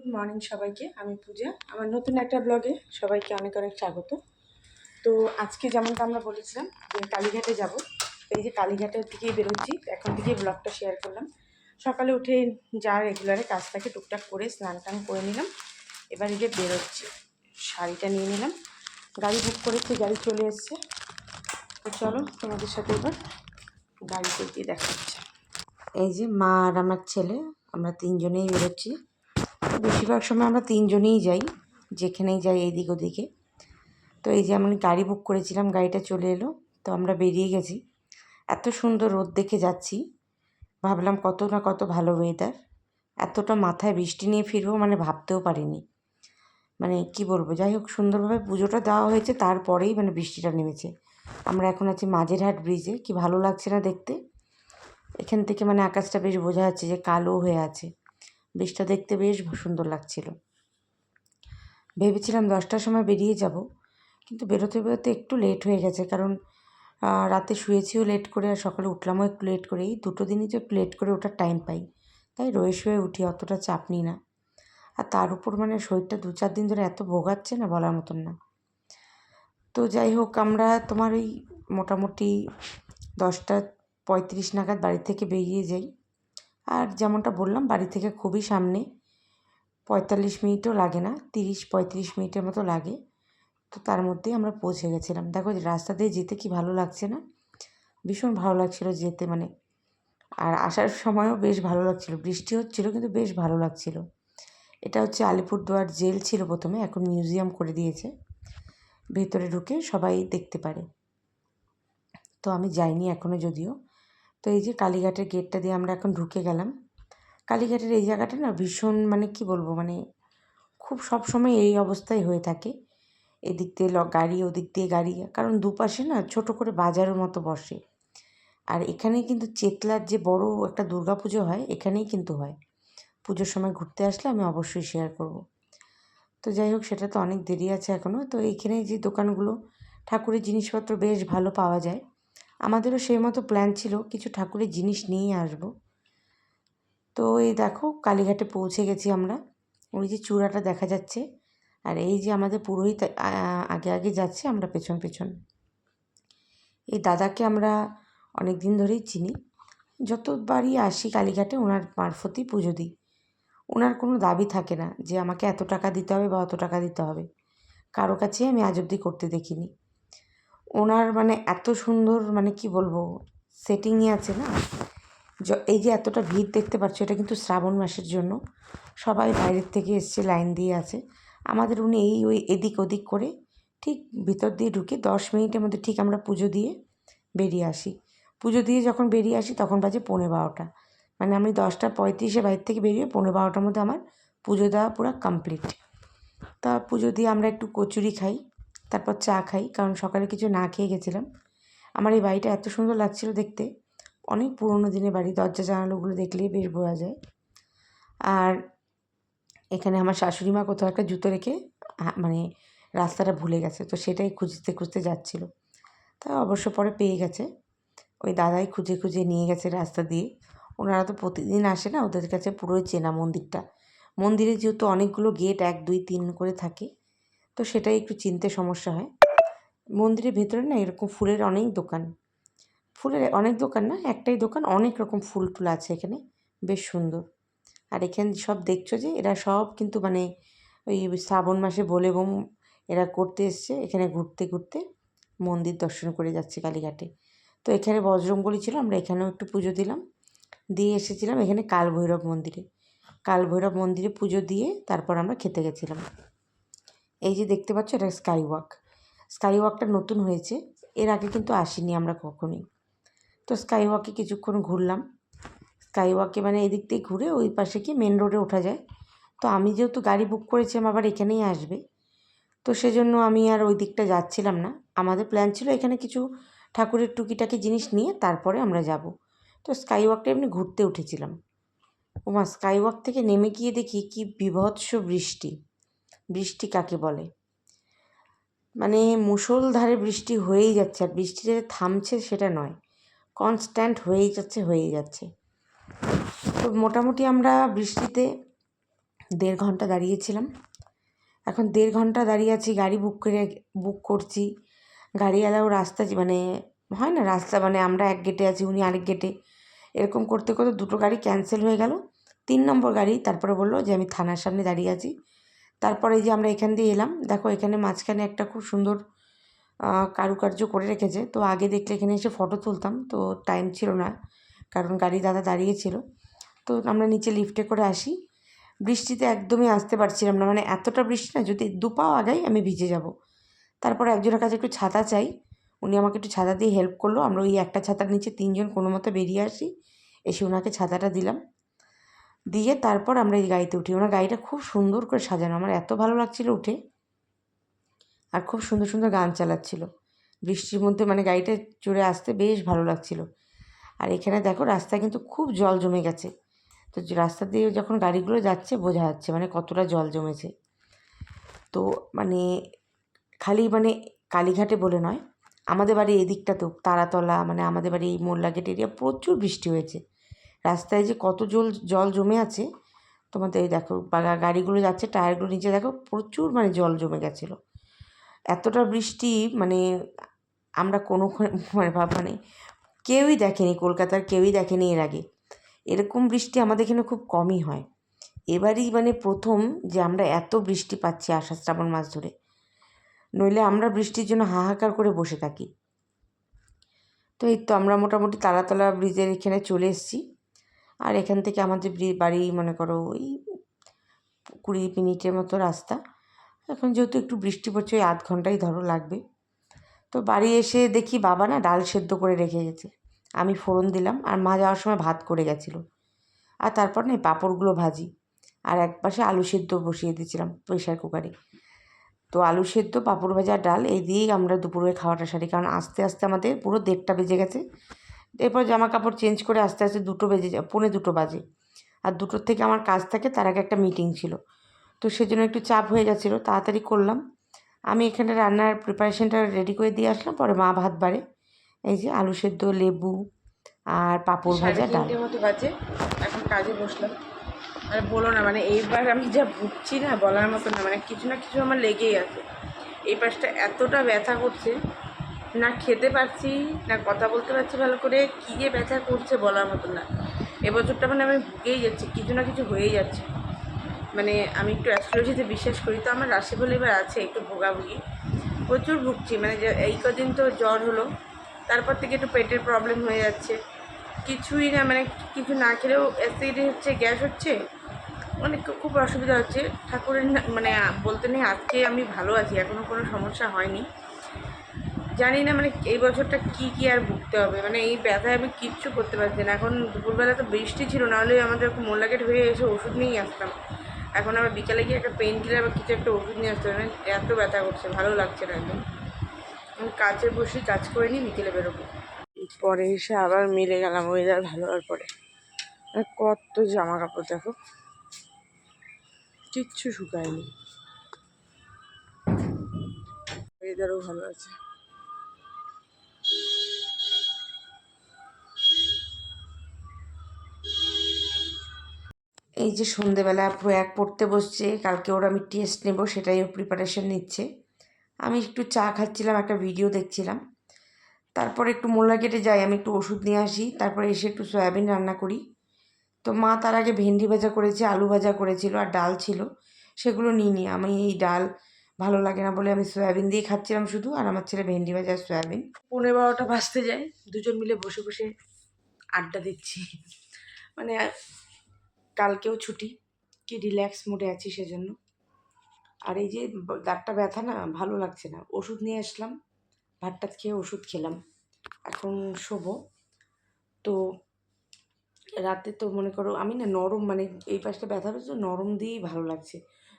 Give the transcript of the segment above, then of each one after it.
Good morning সবাইকে। আমি পূজা। আমার নতুন একটা ব্লগে সবাইকে অনেক অনেক স্বাগত। তো আজকে যেমনটা আমরা বলেছিলাম যে কালীঘাটে যাব, এই যে কালীঘাটের দিকেই বেরোচ্ছি। এখন থেকেই ব্লগটা শেয়ার করলাম। সকালে উঠে যা রেগুলারে কাজ থাকে টুকটাক করে স্নান টান করে নিলাম। এবার এই যে বেরোচ্ছি, শাড়িটা নিয়ে নিলাম। গাড়ি বুক করেছি, গাড়ি চলে এসছে। তো চলো তোমাদের সাথে এবার গাড়িতে গিয়ে দেখা হচ্ছে। এই যে মা আর আমার ছেলে, আমরা তিনজনেই বেরোচ্ছি। বেশিরভাগ সময় আমরা তিনজনেই যাই, যেখানেই যাই এইদিক ওদিকে। তো এই যে আমি গাড়ি বুক করেছিলাম, গাড়িটা চলে এলো। তো আমরা বেরিয়ে গেছি। এত সুন্দর রোদ দেখে যাচ্ছি, ভাবলাম কত না কত ভালো ওয়েদার। এতটা মাথায় বৃষ্টি নিয়ে ফিরবো মানে ভাবতেও পারিনি। মানে কি বলবো, যাই হোক সুন্দরভাবে পুজোটা দেওয়া হয়েছে, তারপরেই মানে বৃষ্টিটা নেমেছে। আমরা এখন আছি মাঝেরহাট ব্রিজে। কি ভালো লাগছে না দেখতে। এখান থেকে মানে আকাশটা বেশ বোঝা যাচ্ছে যে কালো হয়ে আছে। বৃষ্টিটা দেখতে বেশ সুন্দর লাগছিল। ভেবেছিলাম 10টার সময় বেরিয়ে যাব, কিন্তু বেরোতে বেরোতে একটু লেট হয়ে গেছে। কারণ রাতে শুয়েছিও লেট করে, আর সকালে উঠলামও একটু লেট করে। এই দুটো দিনই তো একটু লেট করে ওঠার টাইম পাই, তাই রয়ে শুয়ে উঠি, অতটা চাপ নিই না। আর তার উপর মানে শরীরটা 2-4 দিন ধরে এত ভোগাচ্ছে না, বলার মতন না। তো যাই হোক, আমরা তোমার ওই মোটামুটি 10টা 35 নাগাদ বাড়ি থেকে বেরিয়ে যাই। আর যেমনটা বললাম, বাড়ি থেকে খুবই সামনে, 45 মিনিটও লাগে না, 30-35 মিনিটের মতো লাগে। তো তার মধ্যেই আমরা পৌঁছে গেছিলাম। দেখো রাস্তা দিয়ে যেতে কি ভালো লাগছে না, ভীষণ ভালো লাগছিল যেতে মানে। আর আসার সময়ও বেশ ভালো লাগছিল, বৃষ্টি হচ্ছিল কিন্তু বেশ ভালো লাগছিল। এটা হচ্ছে আলিপুরদুয়ার জেল ছিল প্রথমে, এখন মিউজিয়াম করে দিয়েছে। ভেতরে ঢুকে সবাই দেখতে পারে। তো আমি যাইনি এখনও যদিও। তো এই যে কালীঘাটের গেটটা দিয়ে আমরা এখন ঢুকে গেলাম। কালীঘাটের এই জায়গাটা না ভীষণ মানে কি বলবো, মানে খুব সব সময় এই অবস্থায় হয়ে থাকে। এদিক দিয়ে গাড়ি, ওদিক দিয়ে গাড়ি, কারণ দুপাশে না ছোট করে বাজারের মতো বসে। আর এখানেই কিন্তু চেতলার যে বড় একটা দুর্গাপুজো হয়, এখানেই কিন্তু হয়। পুজোর সময় ঘুরতে আসলে আমি অবশ্যই শেয়ার করব। তো যাই হোক, সেটা তো অনেক দেরি আছে এখনও। তো এইখানে যে দোকানগুলো, ঠাকুরের জিনিসপত্র বেশ ভালো পাওয়া যায়। আমাদেরও সেই মতো প্ল্যান ছিল কিছু ঠাকুরের জিনিস নিয়ে আসব। তো এই দেখো কালীঘাটে পৌঁছে গেছি আমরা। ওই যে চূড়াটা দেখা যাচ্ছে, আর এই যে আমাদের পুরোহিত আগে আগে যাচ্ছে, আমরা পেছন পেছন। এই দাদাকে আমরা অনেক দিন ধরেই চিনি। যতবারই আসি কালীঘাটে ওনার মারফতই পুজো দিই। ওনার কোনো দাবি থাকে না যে আমাকে এত টাকা দিতে হবে বা অত টাকা দিতে হবে, কারো কাছেই আমি আজ অবধি করতে দেখিনি। ওনার মানে এত সুন্দর, মানে কি বলবো, সেটিংই আছে না। এই যে এতটা ভিড় দেখতে পাচ্ছ, এটা কিন্তু শ্রাবণ মাসের জন্য। সবাই বাইরের থেকে এসছে, লাইন দিয়ে আছে। আমাদের উনি ওই এদিক ওদিক করে ঠিক ভিতর দিয়ে ঢুকে 10 মিনিটের মধ্যে ঠিক আমরা পুজো দিয়ে বেরিয়ে আসি। পুজো দিয়ে যখন বেরিয়ে আসি তখন বাজে 12:15। মানে আমি 10টা 35-এ বাইরে থেকে বেরিয়ে 12:15টার মধ্যে আমার পুজো দেওয়া পুরো কমপ্লিট। তা পুজো দিয়ে আমরা একটু কচুরি খাই, তারপর চা খাই, কারণ সকালে কিছু না খেয়ে গেছিলাম। আমার এই বাড়িটা এত সুন্দর লাগছিল দেখতে, অনেক পুরোনো দিনের বাড়ি, দরজা জানালাগুলো দেখলেই বেশ বোঝা যায়। আর এখানে আমার শাশুড়ি মা কোথাও একটা জুতো রেখে মানে রাস্তাটা ভুলে গেছে, তো সেটাই খুঁজতে খুঁজতে যাচ্ছিল। তা অবশ্য পরে পেয়ে গেছে। ওই দাদাই খুঁজে খুঁজে নিয়ে গেছে রাস্তা দিয়ে। ওনারা তো প্রতিদিন আসে না, ওদের কাছে পুরোই চেনা মন্দিরটা। মন্দিরে যেহেতু অনেকগুলো গেট 1 2 3 করে থাকে, তো সেটাই একটু চিনতে সমস্যা হয়। মন্দিরের ভেতরে না এরকম ফুলের অনেক দোকান, ফুলের অনেক দোকান না, একটাই দোকান, অনেক রকম ফুল টুল আছে এখানে, বেশ সুন্দর। আর এখানে সব দেখছো যে এরা সব কিন্তু মানে ওই শ্রাবণ মাসে বলে বম এরা করতে এসছে, এখানে ঘুরতে ঘুরতে মন্দির দর্শন করে যাচ্ছে কালীঘাটে। তো এখানে বজরংবলী ছিল, আমরা এখানেও একটু পুজো দিলাম, দিয়ে এসেছিলাম এখানে কালভৈরব মন্দিরে। কালভৈরব মন্দিরে পুজো দিয়ে তারপর আমরা খেতে গেছিলাম। এই যে দেখতে পাচ্ছ, এটা স্কাই ওয়াক। স্কাই ওয়াকটা নতুন হয়েছে, এর আগে কিন্তু আসিনি আমরা কখনোই। তো স্কাই ওয়াকে কিছুক্ষণ ঘুরলাম। স্কাই ওয়াকে মানে এদিক দিয়ে ঘুরে ওই পাশে গিয়ে মেন রোডে ওঠা যায়। তো আমি যেহেতু গাড়ি বুক করেছিলাম আবার এখানেই আসবে, তো সেজন্য আমি আর ওই দিকটা যাচ্ছিলাম না। আমাদের প্ল্যান ছিল এখানে কিছু ঠাকুরের টুকিটাকি জিনিস নিয়ে তারপরে আমরা যাব। তো স্কাই ওয়াকটা এমনি ঘুরতে উঠেছিলাম। ওমা, স্কাই ওয়াক থেকে নেমে গিয়ে দেখি কি বীভৎস বৃষ্টি। বৃষ্টি কাকে বলে, মানে মুষলধারে বৃষ্টি হয়েই যাচ্ছে, আর বৃষ্টি যে থামছে সেটা নয়, কনস্ট্যান্ট হয়েই যাচ্ছে হয়েই যাচ্ছে। তো মোটামুটি আমরা বৃষ্টিতে 1.5 ঘন্টা দাঁড়িয়েছিলাম। এখন 1.5 ঘন্টা দাঁড়িয়ে আছি, গাড়ি বুক করছি। গাড়িওয়ালাও রাস্তা মানে হয় না, রাস্তা মানে আমরা এক গেটে আছি, উনি আরেক গেটে, এরকম করতে করতে 2টো গাড়ি ক্যান্সেল হয়ে গেল। 3 নম্বর গাড়ি তারপরে বললো যে আমি থানার সামনে দাঁড়িয়ে আছি। তারপরে এই যে আমরা এখান দিয়ে এলাম, দেখো এখানে মাঝখানে একটা খুব সুন্দর কারুকার্য করে রেখেছে। তো আগে দেখলে এখানে এসে ফটো তুলতাম, তো টাইম ছিল না কারণ গাড়ি দাদা দাঁড়িয়েছিল। তো আমরা নিচে লিফটে করে আসি। বৃষ্টিতে একদমই আসতে পারছিলাম না, মানে এতটা বৃষ্টি না, যদি 2 পাও আগাই আমি ভিজে যাব। তারপরে একজনের কাছে একটু ছাতা চাই, উনি আমাকে একটু ছাতা দিয়ে হেল্প করলো। আমরা ওই একটা ছাতার নিচে 3 জন কোনো মতো বেরিয়ে আসি, এসে ওনাকে ছাতাটা দিলাম, দিয়ে তারপর আমরা এই গাড়িতে উঠি। ওনার গাড়িটা খুব সুন্দর করে সাজানো, আমার এত ভালো লাগছিল উঠে। আর খুব সুন্দর সুন্দর গান চালাচ্ছিল বৃষ্টির মধ্যে, মানে গাড়িটা চড়ে আসতে বেশ ভালো লাগছিল। আর এখানে দেখো রাস্তায় কিন্তু খুব জল জমে গেছে। তো রাস্তা দিয়ে যখন গাড়িগুলো যাচ্ছে বোঝা যাচ্ছে মানে কতটা জল জমেছে। তো মানে খালি মানে কালীঘাটে বলে নয়, আমাদের বাড়ি এই দিকটাতেও তারাতলা, মানে আমাদের বাড়ি এই মোল্লাগেট এরিয়া প্রচুর বৃষ্টি হয়েছে। রাস্তায় যে কত জল জমে আছে তোমাদের এই দেখো, গাড়িগুলো যাচ্ছে, টায়ারগুলো নিচে দেখো প্রচুর মানে জল জমে গেছিলো। এতটা বৃষ্টি মানে আমরা কোনো মানে কেউই দেখেনি, কলকাতার কেউই দেখেনি এর আগে। এরকম বৃষ্টি আমাদের এখানে খুব কমই হয়। এবারই মানে প্রথম যে আমরা এত বৃষ্টি পাচ্ছি আষাঢ় শ্রাবণ মাস ধরে, নইলে আমরা বৃষ্টির জন্য হাহাকার করে বসে থাকি। তো এই তো আমরা মোটামুটি তারাতলা ব্রিজের এখানে চলে এসেছি। আর এখান থেকে আমাদের বাড়ি মনে করো ওই 20 মিনিটের মতো রাস্তা। এখন যেহেতু একটু বৃষ্টি পড়ছে, ওই 1/2 ঘন্টাই ধরো লাগবে। তো বাড়ি এসে দেখি বাবা না ডাল সেদ্ধ করে রেখে গেছে, আমি ফোড়ন দিলাম, আর মা যাওয়ার সময় ভাত করে গেছিলো। আর তারপর না পাঁপড়গুলো ভাজি, আর এক পাশে আলু সেদ্ধ বসিয়ে দিয়েছিলাম প্রেশার কুকারে। তো আলু সেদ্ধ, পাঁপড় ভাজা, ডাল এই দিয়েই আমরা দুপুরে খাওয়াটা সারি, কারণ আস্তে আস্তে আমাদের পুরো 1:30টা বেজে গেছে। এরপর জামা কাপড় চেঞ্জ করে আস্তে আস্তে 2টো বেজে যায়, 2:45 বাজে। আর 2টোর থেকে আমার কাজ থাকে, তার আগে একটা মিটিং ছিল, তো সেজন্য একটু চাপ হয়ে গেছিলো, তাড়াতাড়ি করলাম। আমি এখানে রান্নার প্রিপারেশনটা রেডি করে দিয়ে আসলাম, পরে মা ভাত বাড়ে। এই যে আলু সেদ্ধ, লেবু আর পাঁপড় ভাজা, ডাল। 3:30 মতো বাজে, এখন কাজে বসলাম। আর বলো না, মানে এইবার আমি যা ভুগছি না বলার মতো না, মানে কিছু না কিছু আমার লেগেই আছে। এই পাশটা এতটা ব্যথা করছে, না খেতে পারছি না কথা বলতে পারছি ভালো করে, কী যে ব্যথা করছে বলার মতো না। এবছরটা মানে আমি ভুগেই যাচ্ছি, কিছু না কিছু হয়েই যাচ্ছে। মানে আমি একটু অ্যাস্ট্রোলজিতে বিশ্বাস করি, তো আমার রাশিফল এবার আছে একটু ভোগাভুগি, প্রচুর ভুগছি। মানে যে এই কদিন তো জ্বর হলো, তারপর থেকে একটু পেটের প্রবলেম হয়ে যাচ্ছে, কিছুই না মানে কিছু না খেলেও অ্যাসিড হচ্ছে, গ্যাস হচ্ছে, মানে খুব অসুবিধা হচ্ছে। ঠাকুরের মানে বলতে নেই, আজকে আমি ভালো আছি, এখনও কোনো সমস্যা হয়নি। জানি না মানে এই বছরটা কী আর ভুগতে হবে, মানে এই ব্যথায় আমি কিচ্ছু করতে পারছি না। এখন দুপুরবেলা তো বৃষ্টি ছিল, নাহলে আমাদের মোল্লাগেট হয়ে এসে ওষুধ নিয়েই আসতাম। এখন আবার বিকালে গিয়ে একটা পেন কিলার বা কিছু একটা ওষুধ নিয়ে আসতে হবে, মানে এত ব্যথা করছে, ভালো লাগছে না একদম। আমি কাজে বসে কাজ করে নিই, বিকেলে বেরোবো। পরে এসে আবার মিলে গেলাম ওয়েদার ভালো হওয়ার পরে। কত জামা কাপড় দেখো, কিচ্ছু শুকায়নি, ওয়েদারও ভালো আছে। এই যে সন্ধেবেলা প্রয়াগ পড়তে বসছে, কালকে ওর আমি টেস্ট নেব, সেটাই ও প্রিপারেশন নিচ্ছে। আমি একটু চা খাচ্ছিলাম, একটা ভিডিও দেখছিলাম। তারপরে একটু মোল্লাগেটে যাই, আমি একটু ওষুধ নিয়ে আসি, তারপরে এসে একটু সয়াবিন রান্না করি। তো মা তার আগে ভেন্ডি ভাজা করেছে, আলু ভাজা করেছিল, আর ডাল ছিল, সেগুলো নিয়ে নিই। আমি এই ডাল ভালো লাগে না বলে আমি সয়াবিন দিয়ে খাচ্ছিলাম শুধু, আর আমার ছেলে ভেন্ডি ভাজা আর সয়াবিন। 11:30 বাজতে যায়, দুজন মিলে বসে বসে আড্ডা দিচ্ছি। মানে কালকেও ছুটি, কি রিল্যাক্স মুডে আছি সেজন্য। আর এই যে দাঁতটা ব্যথা না, ভালো লাগছে না, ওষুধ নিয়ে আসলাম, ভাতটা খেয়ে ওষুধ খেলাম, এখন শোবো। তো রাতে তো মনে করো আমি না নরম, মানে এই পাশটা ব্যথা পেয়েছে, নরম দিয়েই ভালো লাগছে।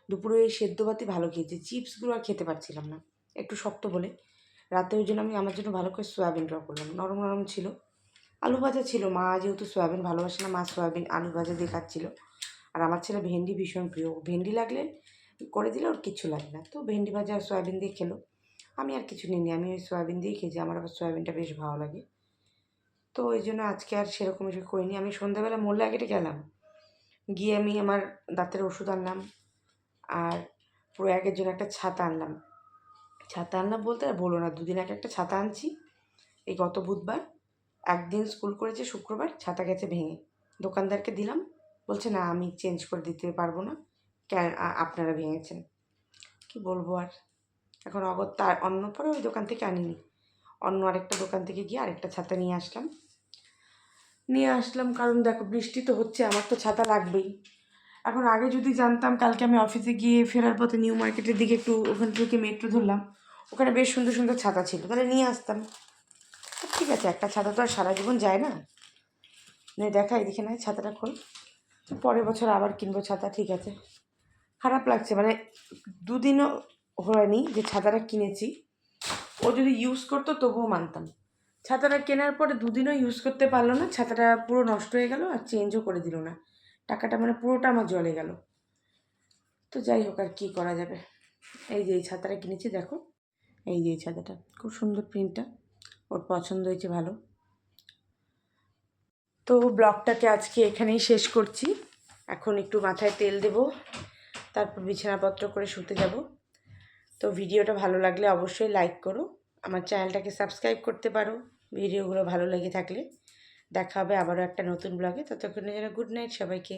দুপুরে সেদ্ধ ভাতই ভালো খেয়েছি, চিপসগুলো আর খেতে পারছিলাম না, একটু শক্ত বলে। রাতে ওই জন্য আমি আমার জন্য ভালো করে সয়াবিন ড্র করলাম, নরম নরম ছিল। আলু ভাজা ছিল, মা যেহেতু সয়াবিন ভালোবাসে না, মা সয়াবিন আলু ভাজা দিয়ে খাচ্ছিলো। আর আমার ছেলে ভেন্ডি ভীষণ প্রিয়, ভেন্ডি লাগলে করে দিলে ওর কিচ্ছু লাগে না, তো ভেন্ডি ভাজা আর সয়াবিন দিয়ে খেলো। আমি আর কিছু নিইনি, আমি ওই সয়াবিন দিয়েই খেয়েছি, আমার আবার সয়াবিনটা বেশ ভালো লাগে। তো ওই জন্য আজকে আর সেরকম কিছু করিনি। আমি সন্ধ্যাবেলা মোল্লাগেটে গেলাম, গিয়ে আমি আমার দাঁতের ওষুধ আনলাম, আর প্রয়াগের জন্য একটা ছাতা আনলাম। ছাতা আনলাম বলতে আর বলো না, 2 দিন আগে একটা ছাতা আনছি, এই গত বুধবার। একদিন স্কুল করেছে শুক্রবার, ছাতা গেছে ভেঙে। দোকানদারকে দিলাম, বলছে না আমি চেঞ্জ করে দিতে পারবো না, কেন আপনারা ভেঙেছেন। কি বলবো আর। এখন তার অন্য পরে ওই দোকান থেকে আনিনি, অন্য আরেকটা দোকান থেকে গিয়ে আরেকটা ছাতা নিয়ে আসলাম। কারণ দেখো বৃষ্টি তো হচ্ছে, আমার তো ছাতা লাগবেই। এখন আগে যদি জানতাম, কালকে আমি অফিসে গিয়ে ফেরার পথে নিউ মার্কেটের দিকে একটু ওখান থেকে মেট্রো ধরলাম, ওখানে বেশ সুন্দর সুন্দর ছাতা ছিল, তাহলে নিয়ে আসতাম। ঠিক আছে, একটা ছাতা তো আর সারা জীবন যায় না। দেখা এদিকে নয়, ছাতাটা খোল, পরের বছর আবার কিনবো ছাতা। ঠিক আছে, খারাপ লাগছে, মানে 2 দিনও হয়নি যে ছাতাটা কিনেছি, ও যদি ইউজ করতো তবুও মানতাম। ছাতাটা কেনার পরে 2 দিনও ইউজ করতে পারলো না, ছাতাটা পুরো নষ্ট হয়ে গেল, আর চেঞ্জও করে দিল না। টাকাটা মানে পুরোটা আমার জলে গেল। তো যাই হোক, আর কী করা যাবে। এই যে এই ছাতাটা কিনেছি, দেখো এই যে এই ছাতাটা, খুব সুন্দর প্রিন্টটা, ওর পছন্দ হয়েছে ভালো। তো ব্লগটাকে আজকে এখানেই শেষ করছি। এখন একটু মাথায় তেল দেব, তারপর বিছানাপত্র করে শুতে যাব। তো ভিডিওটা ভালো লাগলে অবশ্যই লাইক করো, আমার চ্যানেলটাকে সাবস্ক্রাইব করতে পারো ভিডিওগুলো ভালো লেগে থাকলে। দেখা হবে আবারও একটা নতুন ব্লগে, ততক্ষণের জন্য গুড নাইট সবাইকে।